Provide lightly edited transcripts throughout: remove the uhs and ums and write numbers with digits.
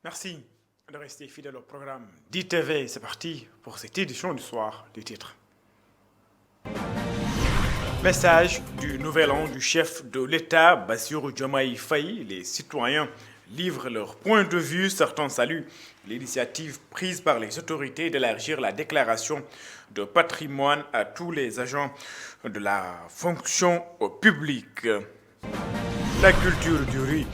Merci de rester fidèle au programme d'ITV. C'est parti pour cette édition du soir du titre. Message du nouvel an du chef de l'État, Bassirou Diomaye Faye. Les citoyens livrent leur point de vue. Certains saluent l'initiative prise par les autorités d'élargir la déclaration de patrimoine à tous les agents de la fonction publique. La culture du riz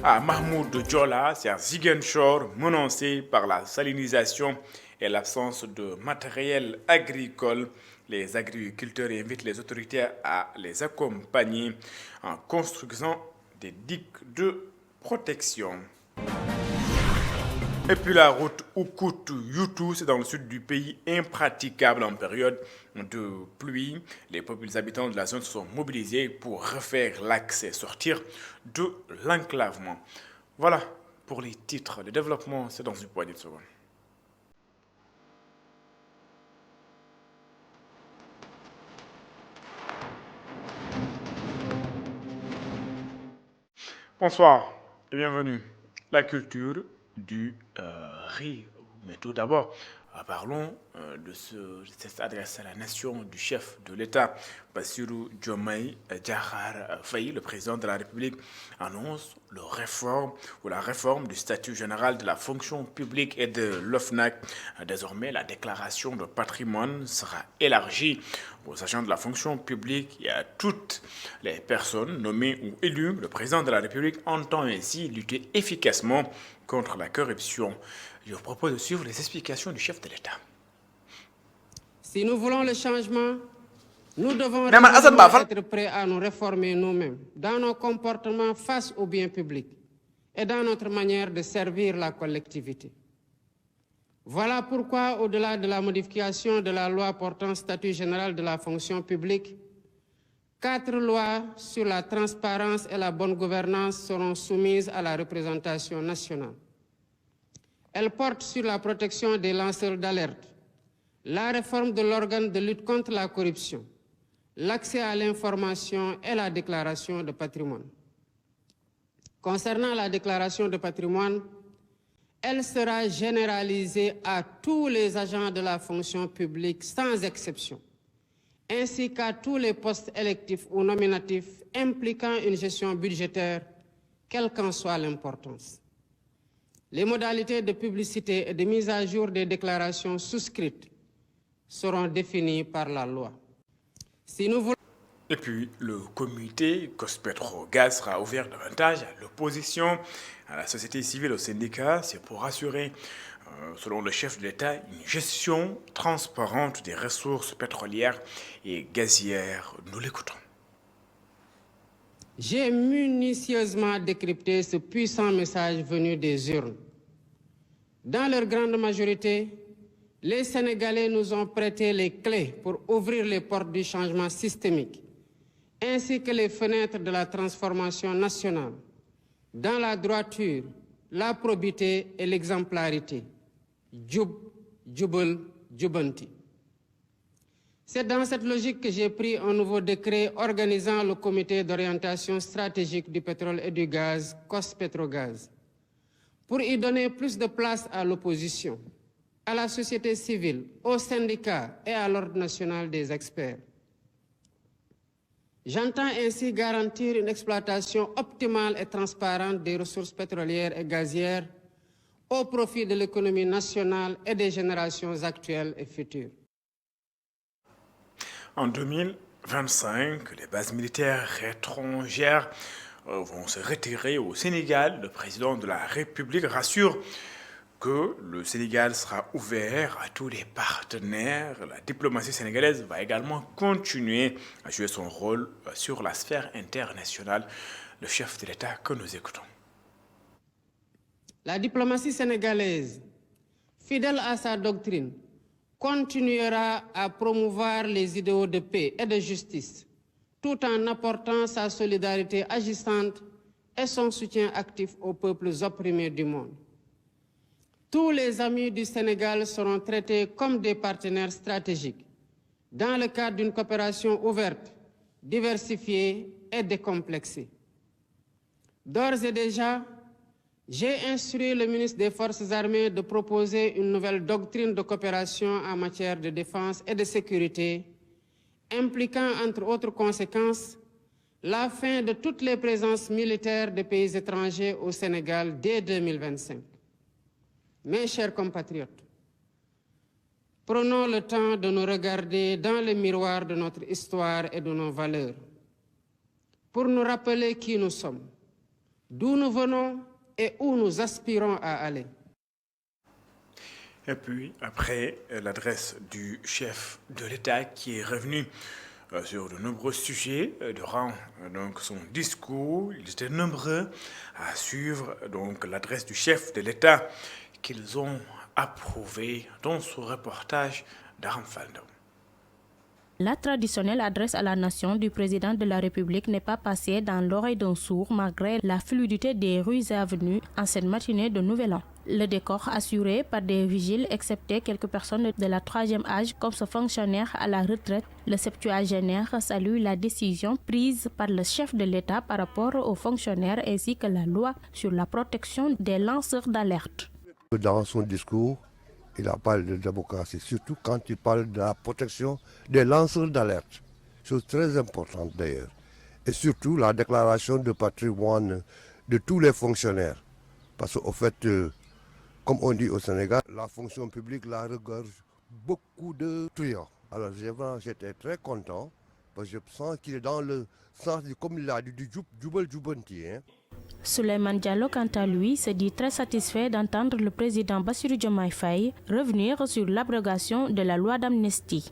à Mahmoud Diola, c'est à Ziguinchor, menacé par la salinisation et l'absence de matériel agricole. Les agriculteurs invitent les autorités à les accompagner en construisant des digues de protection. Et puis la route Oukout-Youtou, c'est dans le sud du pays, impraticable en période de pluie. Les peuples habitants de la zone se sont mobilisés pour refaire l'accès, sortir de l'enclavement. Voilà pour les titres. Le développement, c'est dans une poignée de secondes. Bonsoir et bienvenue. La culture du riz. Mais tout d'abord, parlons de cette adresse à la nation du chef de l'État, Bassirou Diomaye Diakhar Faye. Le président de la République annonce la réforme du statut général de la fonction publique et de l'OFNAC. Désormais, la déclaration de patrimoine sera élargie aux agents de la fonction publique et à toutes les personnes nommées ou élues. Le président de la République entend ainsi lutter efficacement contre la corruption. Je vous propose de suivre les explications du chef de l'État. Si nous voulons le changement, nous devons être prêts à nous réformer nous-mêmes, dans nos comportements face au bien public et dans notre manière de servir la collectivité. Voilà pourquoi, au-delà de la modification de la loi portant statut général de la fonction publique, 4 lois sur la transparence et la bonne gouvernance seront soumises à la représentation nationale. Elles portent sur la protection des lanceurs d'alerte, la réforme de l'organe de lutte contre la corruption, l'accès à l'information et la déclaration de patrimoine. Concernant la déclaration de patrimoine, elle sera généralisée à tous les agents de la fonction publique sans exception, ainsi qu'à tous les postes électifs ou nominatifs impliquant une gestion budgétaire, quelle qu'en soit l'importance. Les modalités de publicité et de mise à jour des déclarations souscrites seront définies par la loi. Et puis, le comité Cospetrogaz sera ouvert davantage à l'opposition, à la société civile, aux syndicats. C'est pour assurer, selon le chef de l'État, une gestion transparente des ressources pétrolières et gazières. Nous l'écoutons. J'ai minutieusement décrypté ce puissant message venu des urnes. Dans leur grande majorité, les Sénégalais nous ont prêté les clés pour ouvrir les portes du changement systémique, ainsi que les fenêtres de la transformation nationale, dans la droiture, la probité et l'exemplarité. Djoub, djoubel, djoubanti. C'est dans cette logique que j'ai pris un nouveau décret organisant le comité d'orientation stratégique du pétrole et du gaz, COSPETROGAZ, pour y donner plus de place à l'opposition, à la société civile, aux syndicats et à l'ordre national des experts. J'entends ainsi garantir une exploitation optimale et transparente des ressources pétrolières et gazières au profit de l'économie nationale et des générations actuelles et futures. En 2025, les bases militaires étrangères vont se retirer au Sénégal. Le président de la République rassure que le Sénégal sera ouvert à tous les partenaires. La diplomatie sénégalaise va également continuer à jouer son rôle sur la sphère internationale. Le chef de l'État que nous écoutons. La diplomatie sénégalaise, fidèle à sa doctrine, continuera à promouvoir les idéaux de paix et de justice, tout en apportant sa solidarité agissante et son soutien actif aux peuples opprimés du monde. Tous les amis du Sénégal seront traités comme des partenaires stratégiques dans le cadre d'une coopération ouverte, diversifiée et décomplexée. D'ores et déjà, J'ai instruit le ministre des Forces armées de proposer une nouvelle doctrine de coopération en matière de défense et de sécurité, impliquant, entre autres conséquences, la fin de toutes les présences militaires des pays étrangers au Sénégal dès 2025. Mes chers compatriotes, prenons le temps de nous regarder dans le miroir de notre histoire et de nos valeurs, pour nous rappeler qui nous sommes, d'où nous venons et où nous aspirons à aller. Et puis, après l'adresse du chef de l'État qui est revenu sur de nombreux sujets durant donc, son discours, ils étaient nombreux à suivre donc, l'adresse du chef de l'État qu'ils ont approuvé dans ce reportage d'Aram Faldo. La traditionnelle adresse à la nation du président de la République n'est pas passée dans l'oreille d'un sourd malgré la fluidité des rues et avenues en cette matinée de Nouvel An. Le décor assuré par des vigiles, excepté quelques personnes de la troisième âge comme ce fonctionnaire à la retraite, le septuagénaire salue la décision prise par le chef de l'État par rapport aux fonctionnaires ainsi que la loi sur la protection des lanceurs d'alerte. Dans son discours, il a parlé de démocratie, surtout quand il parle de la protection des lanceurs d'alerte, chose très importante d'ailleurs. Et surtout la déclaration de patrimoine de tous les fonctionnaires. Parce qu'au fait, comme on dit au Sénégal, la fonction publique la regorge beaucoup de truands. Alors j'étais très content, parce que je sens qu'il est dans le sens, comme il a dit, du Jubal Jubanti. Souleymane Diallo, quant à lui, se dit très satisfait d'entendre le président Bassirou Diomaye Faye revenir sur l'abrogation de la loi d'amnistie.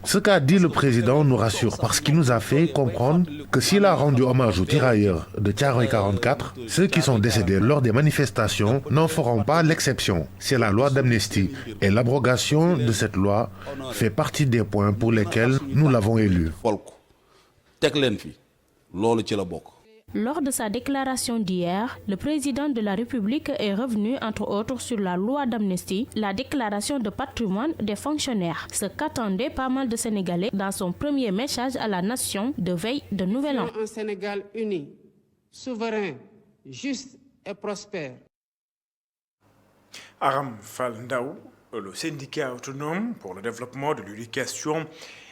Ce qu'a dit le président nous rassure parce qu'il nous a fait comprendre que s'il a rendu hommage aux tirailleurs de Thiaroye 44, ceux qui sont décédés lors des manifestations n'en feront pas l'exception. C'est la loi d'amnistie et l'abrogation de cette loi fait partie des points pour lesquels nous l'avons élu. Lors de sa déclaration d'hier, le président de la République est revenu entre autres sur la loi d'amnistie, la déclaration de patrimoine des fonctionnaires, ce qu'attendaient pas mal de Sénégalais dans son premier message à la nation de veille de Nouvel An. Un Sénégal uni, souverain, juste et prospère. Aram Faldo, le syndicat autonome pour le développement de l'éducation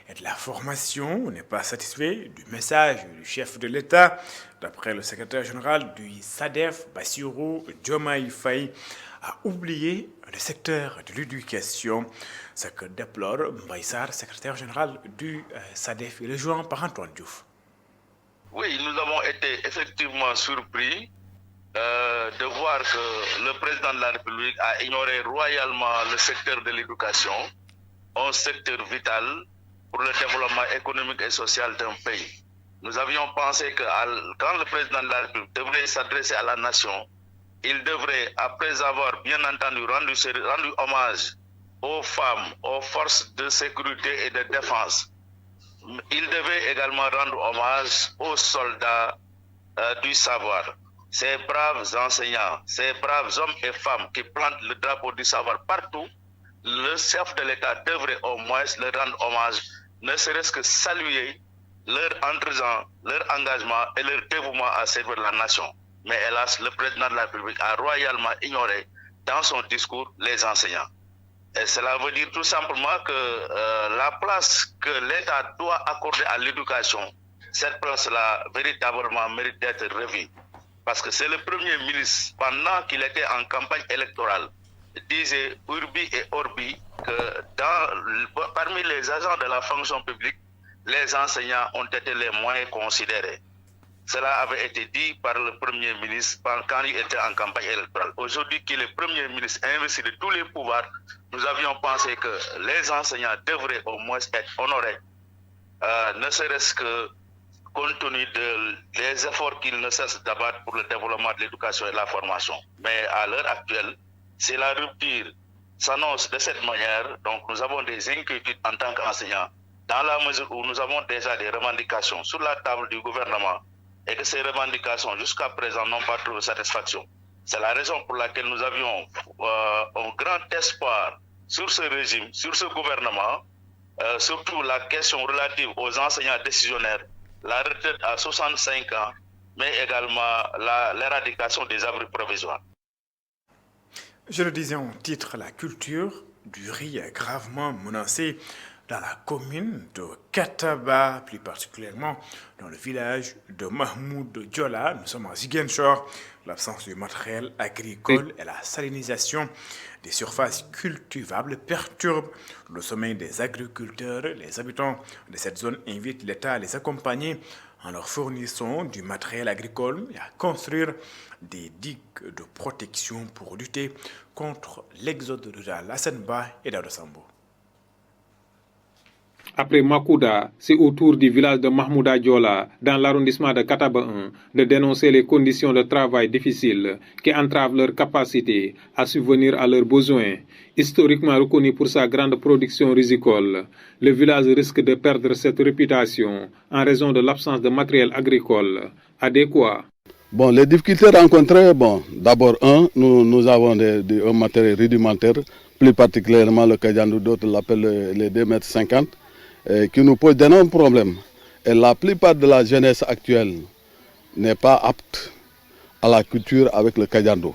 et de la formation, n'est pas satisfait du message du chef de l'État. D'après le secrétaire général du SADEF, Bassirou Diomaye Faye, a oublié le secteur de l'éducation. Ce que déplore Mbaïsar, secrétaire général du SADEF, et rejoint par Antoine Diouf. Oui, nous avons été effectivement surpris de voir que le président de la République a ignoré royalement le secteur de l'éducation, un secteur vital pour le développement économique et social d'un pays. Nous avions pensé que quand le président de la République devrait s'adresser à la nation, il devrait, après avoir bien entendu rendu hommage aux femmes, aux forces de sécurité et de défense, il devait également rendre hommage aux soldats du savoir. Ces braves enseignants, ces braves hommes et femmes qui plantent le drapeau du savoir partout, le chef de l'État devrait au moins leur rendre hommage, ne serait-ce que saluer leur entretien, leur engagement et leur dévouement à servir la nation. Mais hélas, le président de la République a royalement ignoré dans son discours les enseignants. Et cela veut dire tout simplement que la place que l'État doit accorder à l'éducation, cette place-là véritablement mérite d'être revue. Parce que c'est le Premier ministre, pendant qu'il était en campagne électorale, disait urbi et orbi que parmi les agents de la fonction publique, les enseignants ont été les moins considérés. Cela avait été dit par le Premier ministre quand il était en campagne électorale. Aujourd'hui qu'il est Premier ministre investi de tous les pouvoirs, nous avions pensé que les enseignants devraient au moins être honorés, ne serait-ce que compte tenu des efforts qu'ils ne cessent d'abattre pour le développement de l'éducation et de la formation. Mais à l'heure actuelle, si la rupture s'annonce de cette manière, donc nous avons des inquiétudes en tant qu'enseignants, dans la mesure où nous avons déjà des revendications sur la table du gouvernement et que ces revendications jusqu'à présent n'ont pas trouvé satisfaction. C'est la raison pour laquelle nous avions un grand espoir sur ce régime, sur ce gouvernement, surtout la question relative aux enseignants décisionnaires, la retraite à 65 ans mais également l'éradication des abris provisoires. Je le disais en titre, la culture du riz est gravement menacée dans la commune de Kataba, plus particulièrement dans le village de Mahmoud Diola. Nous sommes à Ziguinchor. L'absence de matériel agricole et la salinisation des surfaces cultivables perturbent le sommeil des agriculteurs. Les habitants de cette zone invitent l'État à les accompagner en leur fournissant du matériel agricole et à construire des digues de protection pour lutter contre l'exode rural. Hassan Ba et Daouda Sambo. Après Makouda, c'est au tour du village de Mahmouda Diola, dans l'arrondissement de Kataba 1, de dénoncer les conditions de travail difficiles qui entravent leur capacité à subvenir à leurs besoins. Historiquement reconnu pour sa grande production risicole, le village risque de perdre cette réputation en raison de l'absence de matériel agricole adéquat. Bon, les difficultés rencontrées, d'abord, nous avons un matériel rudimentaire, plus particulièrement le Kajandou, d'autres l'appellent les 2,50 m, qui nous pose d'énormes problèmes. Et la plupart de la jeunesse actuelle n'est pas apte à la culture avec le Kajandou.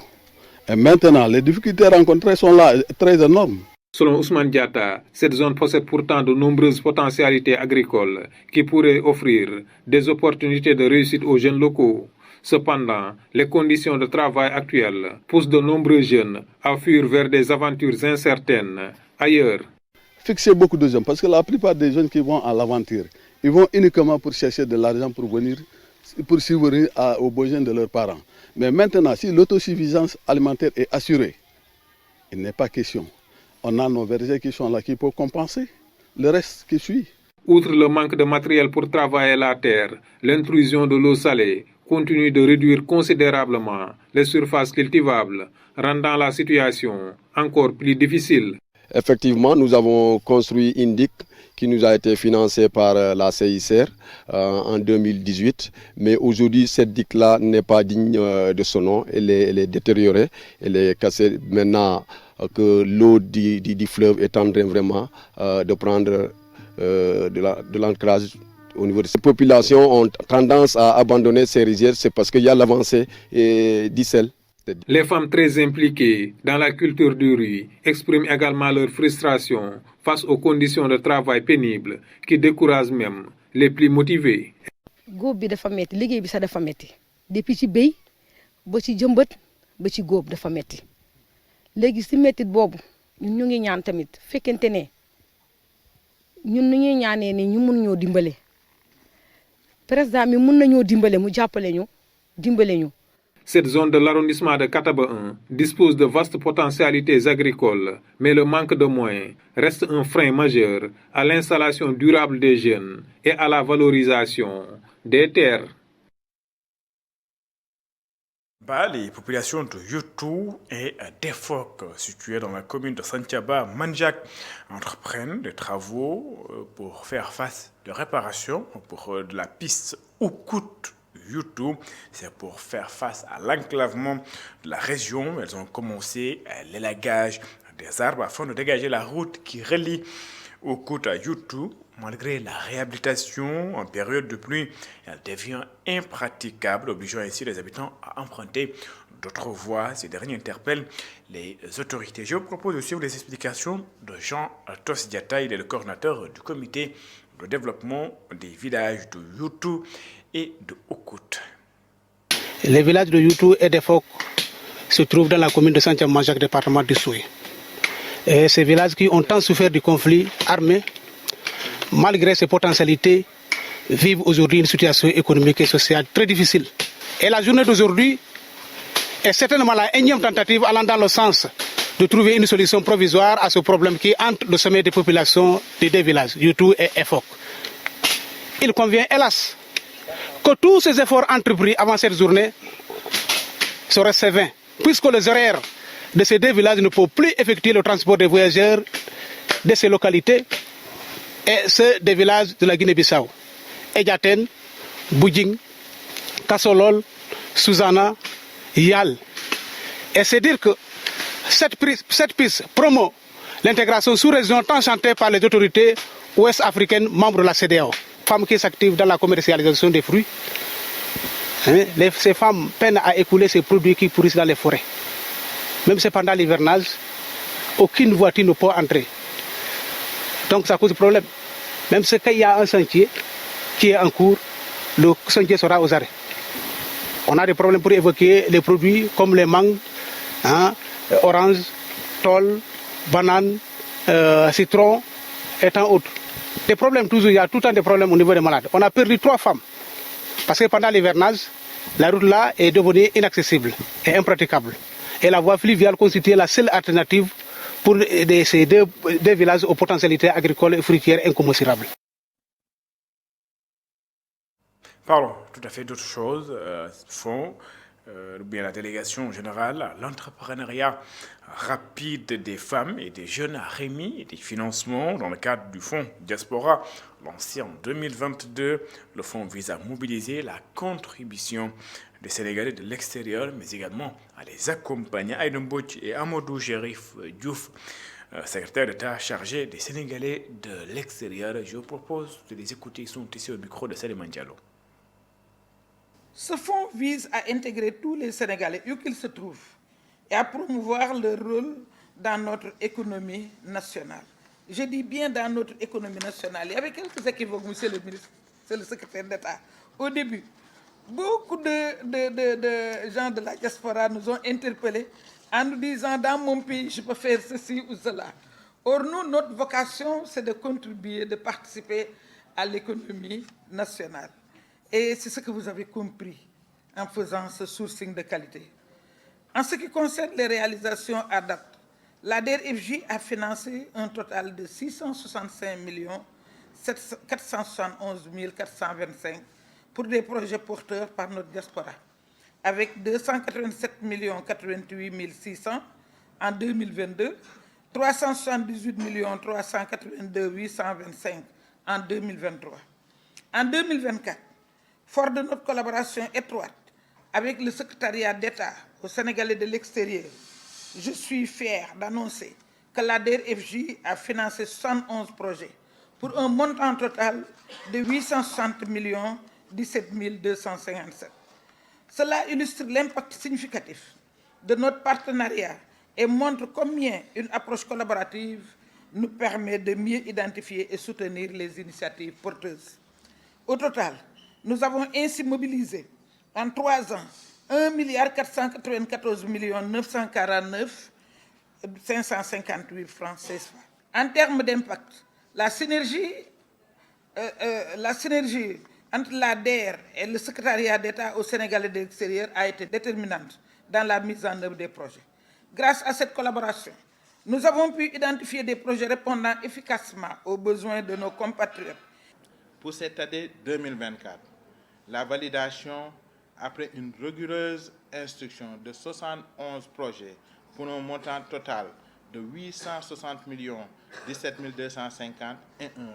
Et maintenant, les difficultés rencontrées sont là, très énormes. Selon Ousmane Diatta, cette zone possède pourtant de nombreuses potentialités agricoles qui pourraient offrir des opportunités de réussite aux jeunes locaux. Cependant, les conditions de travail actuelles poussent de nombreux jeunes à fuir vers des aventures incertaines ailleurs. Fixer beaucoup de jeunes, parce que la plupart des jeunes qui vont à l'aventure, ils vont uniquement pour chercher de l'argent pour subvenir aux besoins de leurs parents. Mais maintenant, si l'autosuffisance alimentaire est assurée, il n'est pas question. On a nos vergers qui sont là, qui peuvent compenser le reste qui suit. Outre le manque de matériel pour travailler la terre, l'intrusion de l'eau salée continue de réduire considérablement les surfaces cultivables, rendant la situation encore plus difficile. Effectivement, nous avons construit une digue qui nous a été financée par la CICR en 2018. Mais aujourd'hui, cette digue-là n'est pas digne de son nom. Elle est détériorée, elle est cassée maintenant que l'eau du fleuve est en train vraiment de prendre de l'ancrage. Au niveau de ces populations ont tendance à abandonner ces rizières, c'est parce qu'il y a l'avancée du sel. Les femmes très impliquées dans la culture du riz expriment également leur frustration face aux conditions de travail pénibles qui découragent même les plus motivés. góob bi dafa metti liggéey bi sax dafa metti depuis ci béy ba ci jëmbat ba ci góob dafa metti léegi si mettit boobu ñun ñu ngi ñaan tamit fekkente ne ñun nu ñuy ñaanee ni ñu mun ñoo dimbale président mi mun nañoo dimbale mu jàppale ñu dimbale ñu. Cette zone de l'arrondissement de Kataba 1 dispose de vastes potentialités agricoles, mais le manque de moyens reste un frein majeur à l'installation durable des jeunes et à la valorisation des terres. Les populations de Youtou et d'Efok, situées dans la commune de Santhiaba, Manjak, entreprennent des travaux pour faire face de réparation pour de la piste Oukout Youtou. C'est pour faire face à l'enclavement de la région. Elles ont commencé l'élagage des arbres afin de dégager la route qui relie Oukout à Youtou. Malgré la réhabilitation en période de pluie, elle devient impraticable, obligeant ainsi les habitants à emprunter d'autres voies. Ces derniers interpellent les autorités. Je vous propose de suivre les explications de Jean Tosdiata. Il est le coordinateur du comité de développement des villages de Youtou et de Oukout. Les villages de Youtou et d'Efok se trouvent dans la commune de Santhiaba-Manjak, département du Souy. Et ces villages qui ont tant souffert du conflit armé, malgré ses potentialités, vivent aujourd'hui une situation économique et sociale très difficile. Et la journée d'aujourd'hui est certainement la énième tentative allant dans le sens de trouver une solution provisoire à ce problème qui hante le sommet des populations des deux villages, Youtou et Efok. Il convient, hélas, que tous ces efforts entrepris avant cette journée seraient vains, puisque les horaires de ces deux villages ne peuvent plus effectuer le transport des voyageurs de ces localités et ceux des villages de la Guinée-Bissau, Ediaten, Boudjing, Kassolol, Souzana, Yal. Et c'est dire que cette piste promeut l'intégration sous-région tant chantée par les autorités ouest-africaines membres de la CEDEAO. Femmes qui s'activent dans la commercialisation des fruits, Ces femmes peinent à écouler ces produits qui pourrissent dans les forêts. Même si pendant l'hivernage, aucune voiture ne peut entrer. Donc ça cause problème. Même si il y a un sentier qui est en cours, le sentier sera aux arrêts. On a des problèmes pour évoquer les produits comme les mangues, oranges, tôles, bananes, citrons et tant autres. Des problèmes toujours, il y a tout le temps des problèmes au niveau des malades. On a perdu 3 femmes parce que pendant l'hivernage, la route là est devenue inaccessible et impraticable. Et la voie fluviale constitue la seule alternative pour ces deux villages aux potentialités agricoles et fruitières incommensurables. Parlons tout à fait d'autres choses. Fonds, bien la délégation générale à l'entrepreneuriat rapide des femmes et des jeunes a remis des financements dans le cadre du fonds Diaspora lancé en 2022. Le fonds vise à mobiliser la contribution des Sénégalais de l'extérieur, mais également à les accompagner. Aïdou Mbodj et Amadou Chérif Diouf, secrétaire d'État chargé des Sénégalais de l'extérieur. Je vous propose de les écouter. Ils sont ici au micro de Salim Diallo. Ce fonds vise à intégrer tous les Sénégalais, où qu'ils se trouvent, et à promouvoir leur rôle dans notre économie nationale. Je dis bien dans notre économie nationale. Il y avait quelques équivoques, monsieur le ministre, c'est le secrétaire d'État. Au début, beaucoup de gens de la diaspora nous ont interpellés en nous disant « dans mon pays, je peux faire ceci ou cela ». Or, nous, notre vocation, c'est de contribuer, de participer à l'économie nationale. Et c'est ce que vous avez compris en faisant ce sourcing de qualité. En ce qui concerne les réalisations à date, l'ADER-FJ a financé un total de 665 471 425 pour des projets porteurs par notre diaspora, avec 287 88 600 en 2022, 378 382 825 en 2023. En 2024, fort de notre collaboration étroite avec le secrétariat d'État au Sénégalais de l'extérieur, je suis fier d'annoncer que l'ADER-FJ a financé 71 projets pour un montant total de 860 17 257. Cela illustre l'impact significatif de notre partenariat et montre combien une approche collaborative nous permet de mieux identifier et soutenir les initiatives porteuses. Au total, nous avons ainsi mobilisé en 3 ans 1 494 949 558 francs CFA. En termes d'impact, la synergie entre l'ADER et le secrétariat d'État au Sénégal et de l'extérieur a été déterminante dans la mise en œuvre des projets. Grâce à cette collaboration, nous avons pu identifier des projets répondant efficacement aux besoins de nos compatriotes. Pour cette année 2024, la validation, après une rigoureuse instruction de 71 projets pour un montant total de 860 17 250 est une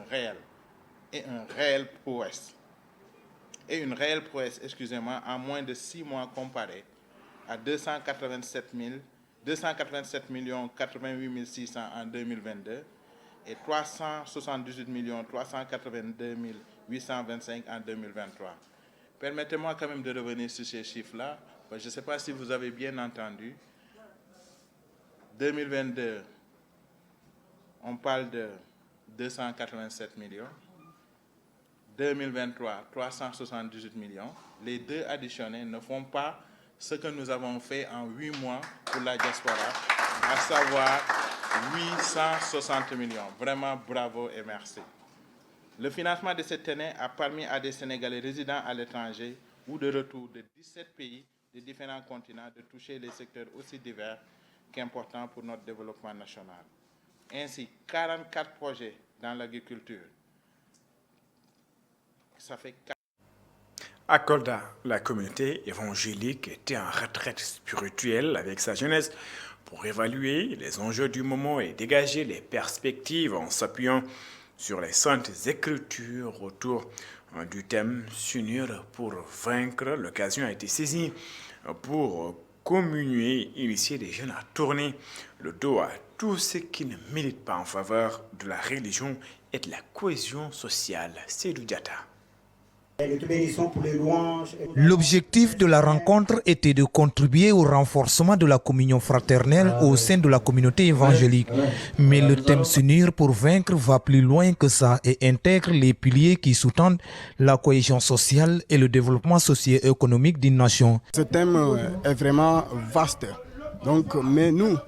réelle prouesse, excusez-moi, en moins de 6 mois comparé à 287 88 600 en 2022 et 378 382 825 en 2023. Permettez-moi quand même de revenir sur ces chiffres-là. Je ne sais pas si vous avez bien entendu. 2022, on parle de 287 millions. 2023, 378 millions. Les deux additionnés ne font pas ce que nous avons fait en 8 mois pour la diaspora, à savoir 860 millions. Vraiment, bravo et merci. Le financement de cette année a permis à des Sénégalais résidant à l'étranger ou de retour de 17 pays de différents continents de toucher les secteurs aussi divers qu'importants pour notre développement national. Ainsi, 44 projets dans l'agriculture. Ça fait 4. À Kolda, la communauté évangélique était en retraite spirituelle avec sa jeunesse pour évaluer les enjeux du moment et dégager les perspectives en s'appuyant sur les saintes écritures autour du thème « S'unir pour vaincre ». L'occasion a été saisie pour communier, initier les jeunes à tourner le dos à tous ceux qui ne militent pas en faveur de la religion et de la cohésion sociale. Seydou Diatta. L'objectif de la rencontre était de contribuer au renforcement de la communion fraternelle au sein de la communauté évangélique. Mais le thème s'unir pour vaincre va plus loin que ça et intègre les piliers qui sous-tendent la cohésion sociale et le développement socio-économique d'une nation. Ce thème est vraiment vaste. Donc, mais nous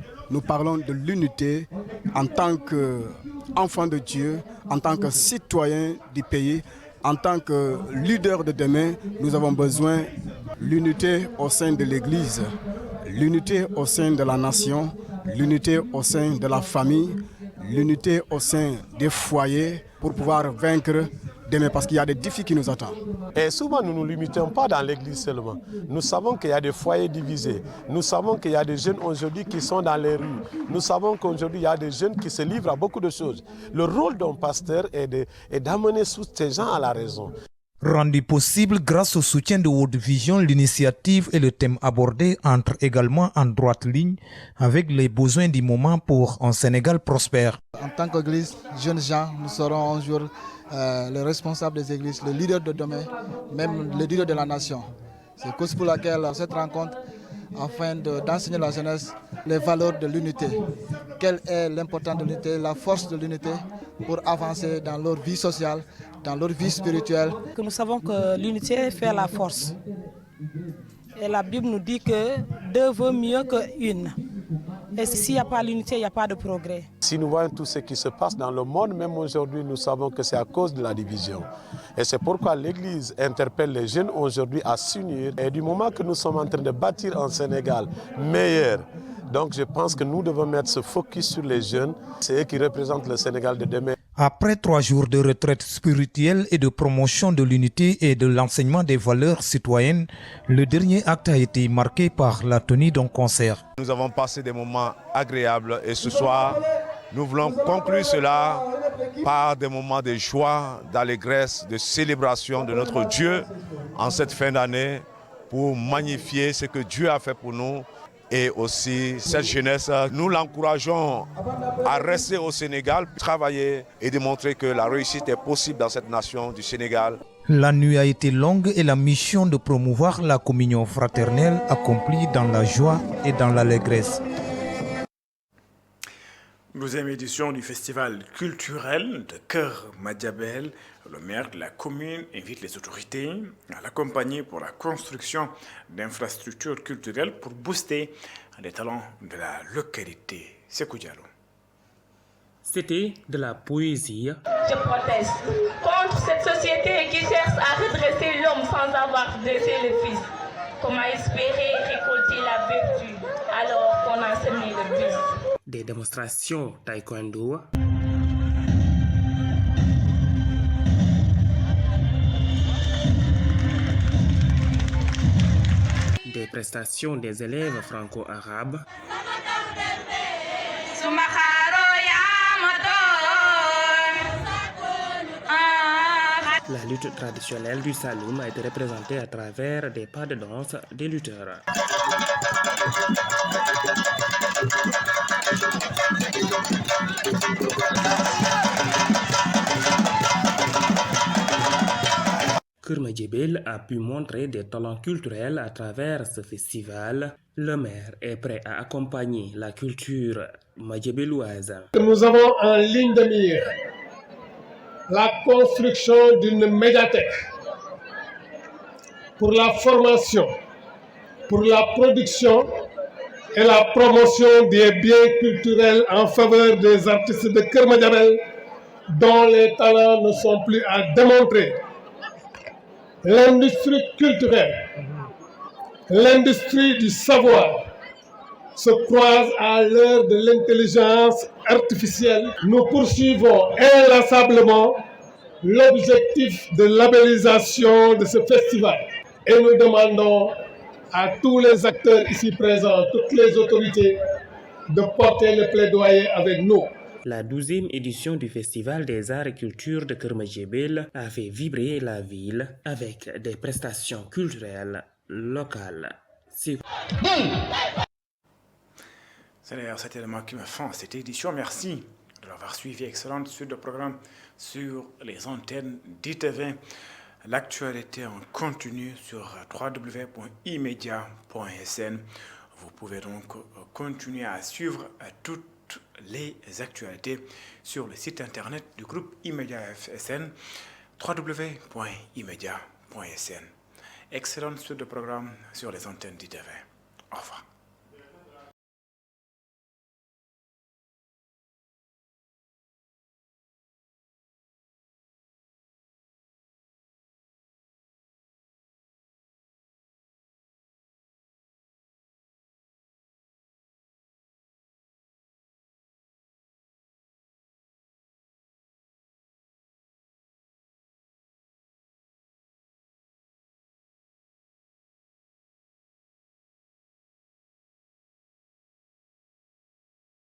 parlons de l'unité en tant qu'enfants de Dieu, en tant que citoyens du pays. En tant que leader de demain, nous avons besoin de l'unité au sein de l'Église, l'unité au sein de la nation, l'unité au sein de la famille, l'unité au sein des foyers pour pouvoir vaincre demain, parce qu'il y a des défis qui nous attendent. Et souvent, nous ne nous limitons pas dans l'Église seulement. Nous savons qu'il y a des foyers divisés. Nous savons qu'il y a des jeunes aujourd'hui qui sont dans les rues. Nous savons qu'aujourd'hui, il y a des jeunes qui se livrent à beaucoup de choses. Le rôle d'un pasteur est d'amener tous ces gens à la raison. Rendu possible grâce au soutien de World Vision, l'initiative et le thème abordé entrent également en droite ligne avec les besoins du moment pour un Sénégal prospère. En tant qu'Église, jeunes gens, nous serons un jour les responsables des églises, les leaders de demain, même les leaders de la nation. C'est cause pour laquelle cette rencontre, afin d'enseigner la jeunesse les valeurs de l'unité. Quelle est l'importance de l'unité, la force de l'unité pour avancer dans leur vie sociale, dans leur vie spirituelle. Nous savons que l'unité fait la force. Et la Bible nous dit que deux vaut mieux qu'une. Et s'il n'y a pas l'unité, il n'y a pas de progrès. Si nous voyons tout ce qui se passe dans le monde, même aujourd'hui, nous savons que c'est à cause de la division. Et c'est pourquoi l'Église interpelle les jeunes aujourd'hui à s'unir. Et du moment que nous sommes en train de bâtir un Sénégal meilleur, donc je pense que nous devons mettre ce focus sur les jeunes. C'est eux qui représentent le Sénégal de demain. Après 3 jours de retraite spirituelle et de promotion de l'unité et de l'enseignement des valeurs citoyennes, le dernier acte a été marqué par la tenue d'un concert. Nous avons passé des moments agréables et ce soir, nous voulons conclure cela par des moments de joie, d'allégresse, de célébration de notre Dieu en cette fin d'année pour magnifier ce que Dieu a fait pour nous. Et aussi cette jeunesse, nous l'encourageons à rester au Sénégal, travailler et démontrer que la réussite est possible dans cette nation du Sénégal. La nuit a été longue et la mission de promouvoir la communion fraternelle accomplie dans la joie et dans l'allégresse. 12e édition du festival culturel de Keur Madiabel. Le maire de la commune invite les autorités à l'accompagner pour la construction d'infrastructures culturelles pour booster les talents de la localité. Sekou Diallo. C'était de la poésie. Je proteste contre cette société qui cherche à redresser l'homme sans avoir dressé le fils. Comment espérer récolter la vertu alors qu'on a semé le vice? Des démonstrations taekwondo. Des prestations des élèves franco-arabes. La lutte traditionnelle du Saloum a été représentée à travers des pas de danse des lutteurs. Keur Madiabel a pu montrer des talents culturels à travers ce festival. Le maire est prêt à accompagner la culture madiabeloise. Nous avons en ligne de mire la construction d'une médiathèque pour la formation, pour la production et la promotion des biens culturels en faveur des artistes de Keur Madiabel dont les talents ne sont plus à démontrer. L'industrie culturelle, l'industrie du savoir se croisent à l'heure de l'intelligence artificielle. Nous poursuivons inlassablement l'objectif de labellisation de ce festival et nous demandons à tous les acteurs ici présents, toutes les autorités, de porter le plaidoyer avec nous. La 12e édition du Festival des Arts et Cultures de Keur Madiabel a fait vibrer la ville avec des prestations culturelles locales. C'est d'ailleurs cet élément qui me fin cette édition. Merci de l'avoir suivi. Excellente suite de programme sur les antennes d'ITV. l'actualité en continu sur www.imedia.sn. Vous pouvez donc continuer à suivre toutes les actualités sur le site internet du groupe Immédiat SN, www.imedia.sn. Excellente suite de programme sur les antennes d'ITV. Au revoir.